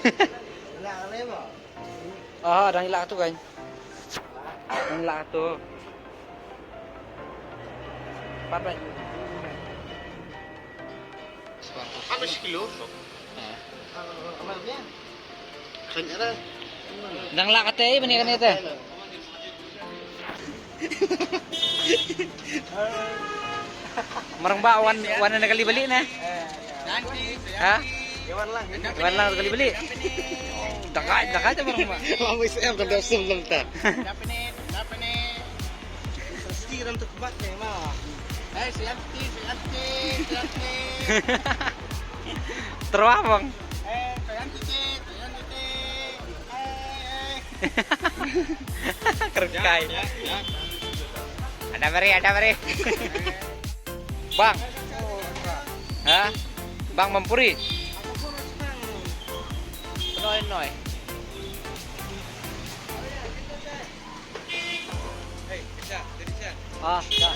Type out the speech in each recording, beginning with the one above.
Wala ka rin mo. Ah, ada nila tu kan. Nila tu. Papan. Ano si kilo? Amal niya. Kanya na. Nang lakate eh, bani kanita. Marang ba wan na nagalibali na? Ha? Iwan lang. Wan lang nagalibali. Dakat ta marang ba. Mamoy sa kada usum lang ta. Dapat ni. Stiran to bat ni ma. Ay, siyanti. Terawang. Siyanti. Kerkai. Ada mari. Bang. Ha? Bang Mampuri. Noy. Ah, ya.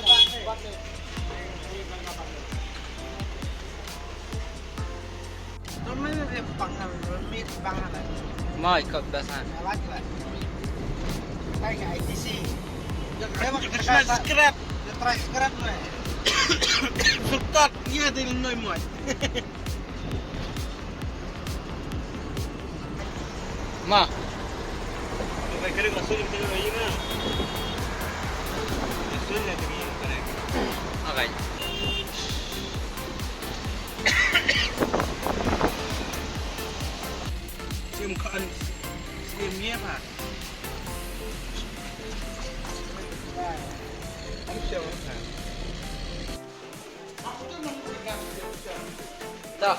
Normal na bang na. Mau ikut basan. Ay, ITC. Scrap. Try scrap mo eh. Sultat, iya din noy mo. Ma. May kare masul din na yun na. Masul na din yun pare. Okay. Sim niya pa. Ano siya wala? Dah. Dah.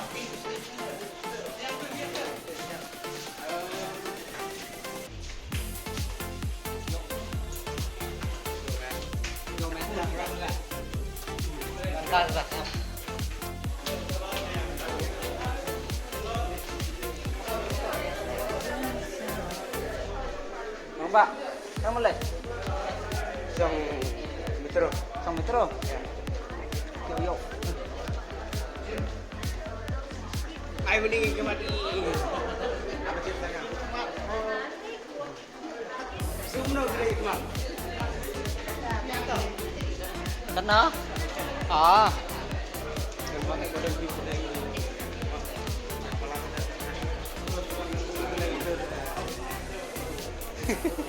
Mbak, kamu mulai? Isang metro. 1 metro. Yo. Ay, mending kemati. Apa ceritanya? Sumno gede ikmat. Kena? Ah. Pakai kode bis dari. Hehehe.